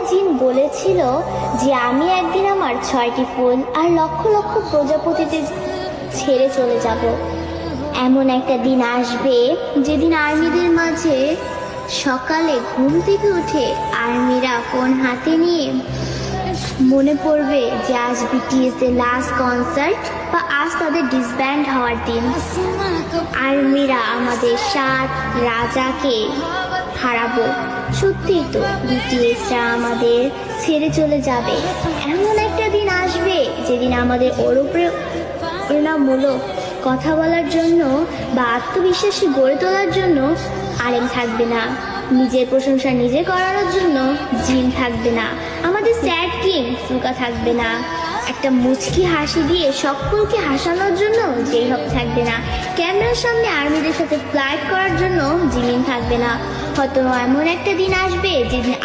জিন বলেছিল যে আমি একদিন আমার 6টি ফুল আর লক্ষ লক্ষ প্রজাপতিতে ছেড়ে চলে যাব। এমন একটা দিন আসবে যেদিন আর্মিদের মাঝে সকালে ঘুম থেকে উঠে আর্মিরা ফোন হাতে নিয়ে মনে পড়বে যে আজ বিটিএস এর লাস্ট কনসার্ট বা আজ তাদের ডিসব্যান্ড হওয়ার দিন। আর্মিরা আমাদের 7 রাজাকে হারাবো। সত্যি তো, বিটিএসরা আমাদের ছেড়ে চলে যাবে। এমন একটা দিন আসবে যেদিন আমাদের ওর উপরে প্রেরণামূলক কথা বলার জন্য বা আত্মবিশ্বাসী গড়ে তোলার জন্য আলেম থাকবে না, নিজের প্রশংসা নিজে করানোর জন্য জিন থাকবে না, আমাদের স্যাড কিং ফুকা থাকবে না, একটা মুচকি হাসি দিয়ে সকলকে হাসানোর জন্য যেই হোক থাকবে না, ক্যামেরার সামনে আর্মিদের সাথে ফ্লাইট করার জন্য জিমিন থাকবে না। হয়তো এমন একটা দিন আসবে যেদিন